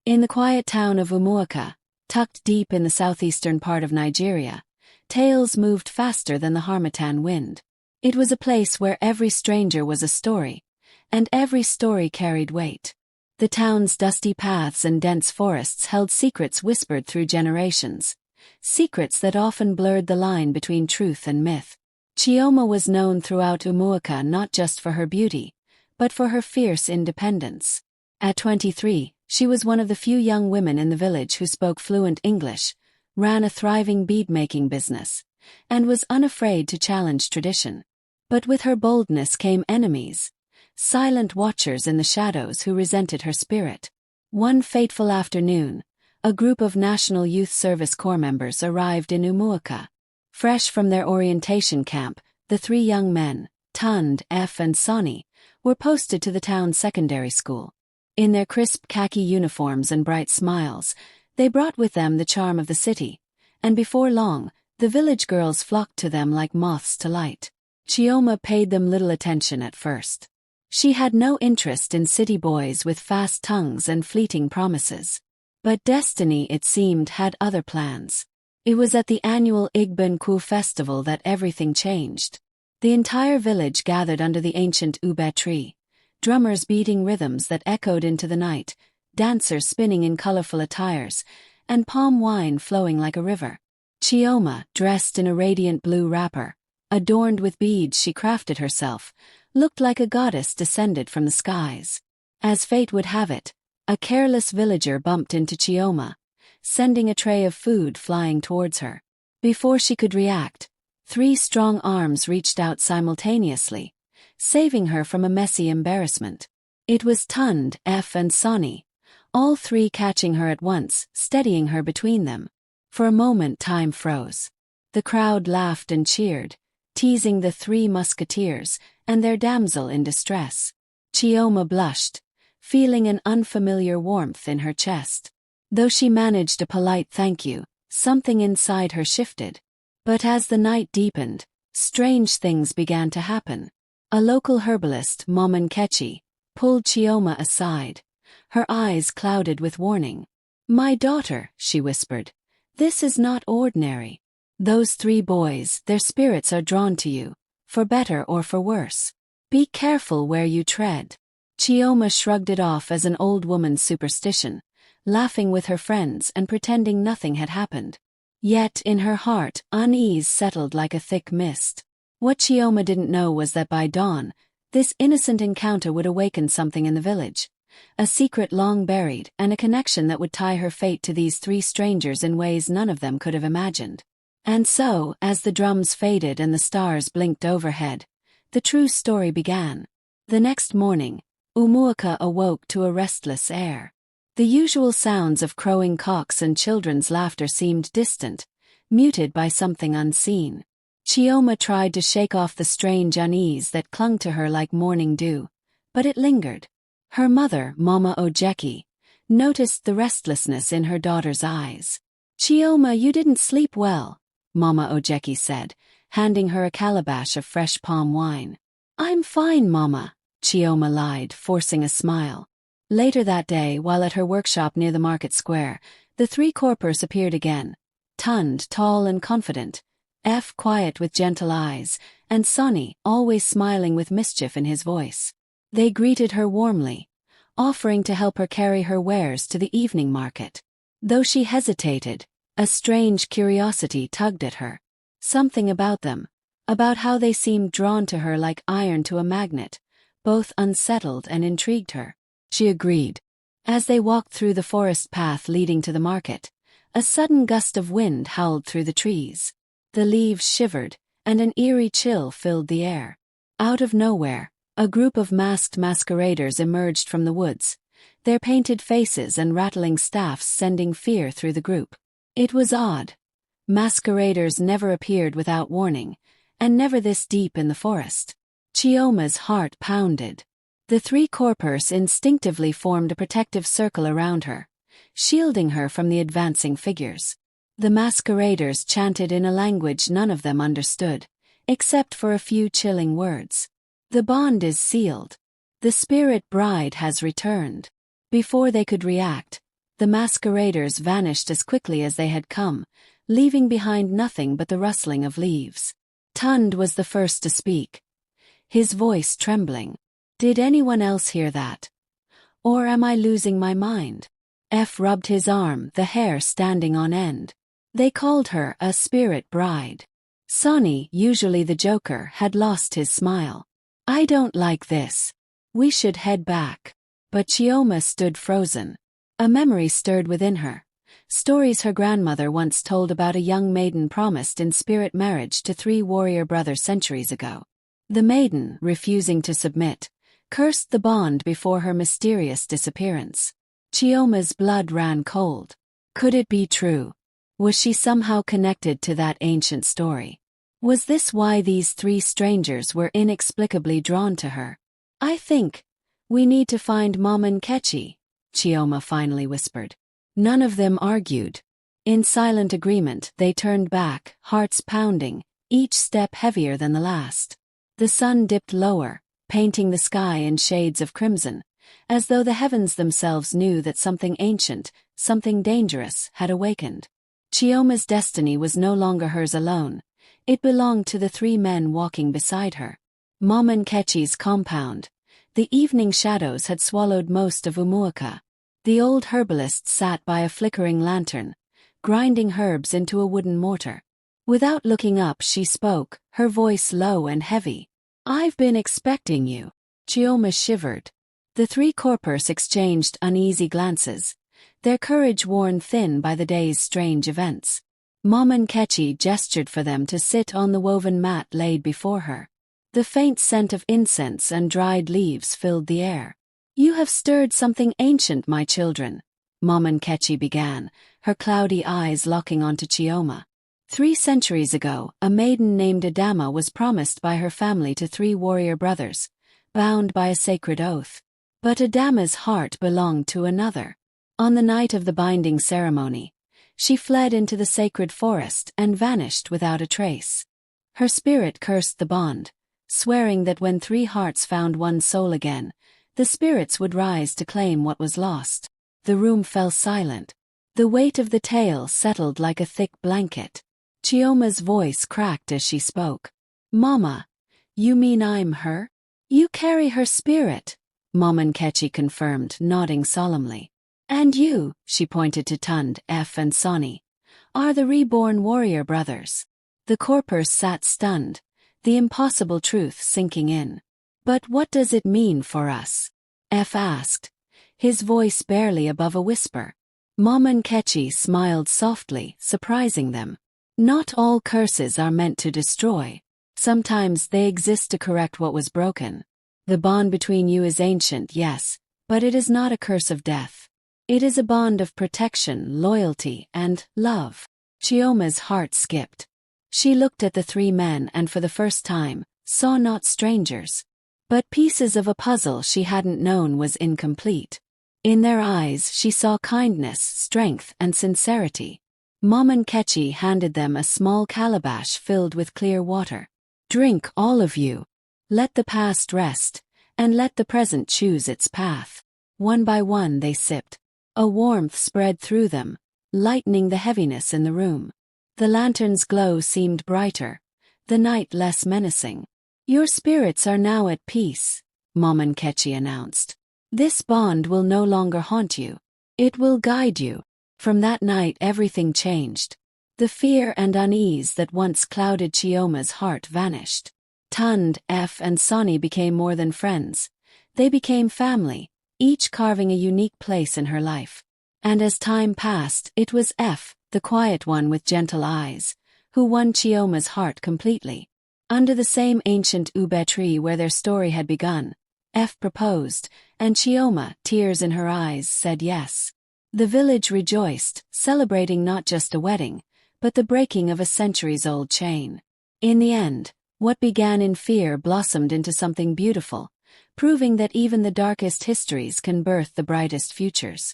In the quiet town of Umuaka, tucked deep in the southeastern part of Nigeria, tales moved faster than the harmattan wind. It was a place where every stranger was a story, and every story carried weight. The town's dusty paths and dense forests held secrets whispered through generations, secrets that often blurred the line between truth and myth. Chioma was known throughout Umuaka not just for her beauty, but for her fierce independence. At 23, she was one of the few young women in the village who spoke fluent English, ran a thriving bead-making business, and was unafraid to challenge tradition. But with her boldness came enemies, silent watchers in the shadows who resented her spirit. One fateful afternoon, a group of National Youth Service Corps members arrived in Umuaka. Fresh from their orientation camp, the three young men, Tund, F and Sonny, were posted to the town's secondary school. In their crisp khaki uniforms and bright smiles, they brought with them the charm of the city, and before long, the village girls flocked to them like moths to light. Chioma paid them little attention at first. She had no interest in city boys with fast tongues and fleeting promises. But destiny, it seemed, had other plans. It was at the annual Igbenku festival that everything changed. The entire village gathered under the ancient ube tree, drummers beating rhythms that echoed into the night, dancers spinning in colorful attires, and palm wine flowing like a river. Chioma, dressed in a radiant blue wrapper, adorned with beads she crafted herself, looked like a goddess descended from the skies. As fate would have it, a careless villager bumped into Chioma, sending a tray of food flying towards her. Before she could react, 3 strong arms reached out simultaneously, saving her from a messy embarrassment. It was Tund, F and Sonny, all 3 catching her at once, steadying her between them. For a moment time froze. The crowd laughed and cheered, teasing the 3 musketeers and their damsel in distress. Chioma blushed, feeling an unfamiliar warmth in her chest. Though she managed a polite thank you, something inside her shifted. But as the night deepened, strange things began to happen. A local herbalist, Mama Nkechi, pulled Chioma aside, her eyes clouded with warning. "My daughter," she whispered, "this is not ordinary. Those 3 boys, their spirits are drawn to you, for better or for worse. Be careful where you tread." Chioma shrugged it off as an old woman's superstition, laughing with her friends and pretending nothing had happened. Yet in her heart, unease settled like a thick mist. What Chioma didn't know was that by dawn, this innocent encounter would awaken something in the village, a secret long buried and a connection that would tie her fate to these 3 strangers in ways none of them could have imagined. And so, as the drums faded and the stars blinked overhead, the true story began. The next morning, Umuaka awoke to a restless air. The usual sounds of crowing cocks and children's laughter seemed distant, muted by something unseen. Chioma tried to shake off the strange unease that clung to her like morning dew, but it lingered. Her mother, Mama Ojeki, noticed the restlessness in her daughter's eyes. "Chioma, you didn't sleep well," Mama Ojeki said, handing her a calabash of fresh palm wine. "I'm fine, Mama," Chioma lied, forcing a smile. Later that day, while at her workshop near the market square, the 3 CORPERS appeared again. Tund, tall and confident, F quiet with gentle eyes, and Sonny, always smiling with mischief in his voice. They greeted her warmly, offering to help her carry her wares to the evening market. Though she hesitated, a strange curiosity tugged at her. Something about them, about how they seemed drawn to her like iron to a magnet, both unsettled and intrigued her. She agreed. As they walked through the forest path leading to the market, a sudden gust of wind howled through the trees. The leaves shivered, and an eerie chill filled the air. Out of nowhere, a group of masked masqueraders emerged from the woods, their painted faces and rattling staffs sending fear through the group. It was odd. Masqueraders never appeared without warning, and never this deep in the forest. Chioma's heart pounded. The 3 CORPERS instinctively formed a protective circle around her, shielding her from the advancing figures. The masqueraders chanted in a language none of them understood, except for a few chilling words. "The bond is sealed. The spirit bride has returned." Before they could react, The masqueraders vanished as quickly as they had come, leaving behind nothing but the rustling of leaves. Tund was the first to speak, his voice trembling. Did anyone else hear that? Or am I losing my mind? F rubbed his arm, the hair standing on end. They called her a spirit bride. Sonny, usually the joker, had lost his smile. I don't like this. We should head back. But Chioma stood frozen. A memory stirred within her. Stories her grandmother once told about a young maiden promised in spirit marriage to 3 warrior brothers centuries ago. The maiden, refusing to submit, cursed the bond before her mysterious disappearance. Chioma's blood ran cold. Could it be true? Was she somehow connected to that ancient story? Was this why these 3 strangers were inexplicably drawn to her? I think we need to find Mom and Kechi, Chioma finally whispered. None of them argued. In silent agreement, they turned back, hearts pounding, each step heavier than the last. The sun dipped lower, painting the sky in shades of crimson, as though the heavens themselves knew that something ancient, something dangerous, had awakened. Chioma's destiny was no longer hers alone. It belonged to the 3 men walking beside her. Mom and Kechi's compound. The evening shadows had swallowed most of Umuaka. The old herbalist sat by a flickering lantern, grinding herbs into a wooden mortar. Without looking up, she spoke, her voice low and heavy. I've been expecting you. Chioma shivered. The 3 CORPERS exchanged uneasy glances, their courage worn thin by the day's strange events. Mom and Kechi gestured for them to sit on the woven mat laid before her. The faint scent of incense and dried leaves filled the air. You have stirred something ancient, my children, Mom and Kechi began, her cloudy eyes locking onto Chioma. 3 centuries ago, a maiden named Adama was promised by her family to 3 warrior brothers, bound by a sacred oath. But Adama's heart belonged to another. On the night of the binding ceremony, she fled into the sacred forest and vanished without a trace. Her spirit cursed the bond, swearing that when 3 hearts found one soul again, the spirits would rise to claim what was lost. The room fell silent. The weight of the tale settled like a thick blanket. Chioma's voice cracked as she spoke. Mama, you mean I'm her? You carry her spirit, Mom and Kechi confirmed, nodding solemnly. And you, she pointed to Tund, F and Sonny, are the reborn warrior brothers. The CORPERS sat stunned, the impossible truth sinking in. But what does it mean for us? F asked, his voice barely above a whisper. Mom and Kechi smiled softly, surprising them. Not all curses are meant to destroy. Sometimes they exist to correct what was broken. The bond between you is ancient, yes, but it is not a curse of death. It is a bond of protection, loyalty, and love. Chioma's heart skipped. She looked at the 3 men and for the first time, saw not strangers, but pieces of a puzzle she hadn't known was incomplete. In their eyes she saw kindness, strength, and sincerity. Mom and Kechi handed them a small calabash filled with clear water. Drink, all of you. Let the past rest, and let the present choose its path. One by one they sipped. A warmth spread through them, lightening the heaviness in the room. The lantern's glow seemed brighter, the night less menacing. Your spirits are now at peace, Mom and Kechi announced. This bond will no longer haunt you. It will guide you. From that night everything changed. The fear and unease that once clouded Chioma's heart vanished. Tund, F and Sonny became more than friends. They became family, each carving a unique place in her life. And as time passed, it was F, the quiet one with gentle eyes, who won Chioma's heart completely. Under the same ancient ube tree where their story had begun, F proposed, and Chioma, tears in her eyes, said yes. The village rejoiced, celebrating not just a wedding, but the breaking of a centuries-old chain. In the end, what began in fear blossomed into something beautiful, proving that even the darkest histories can birth the brightest futures.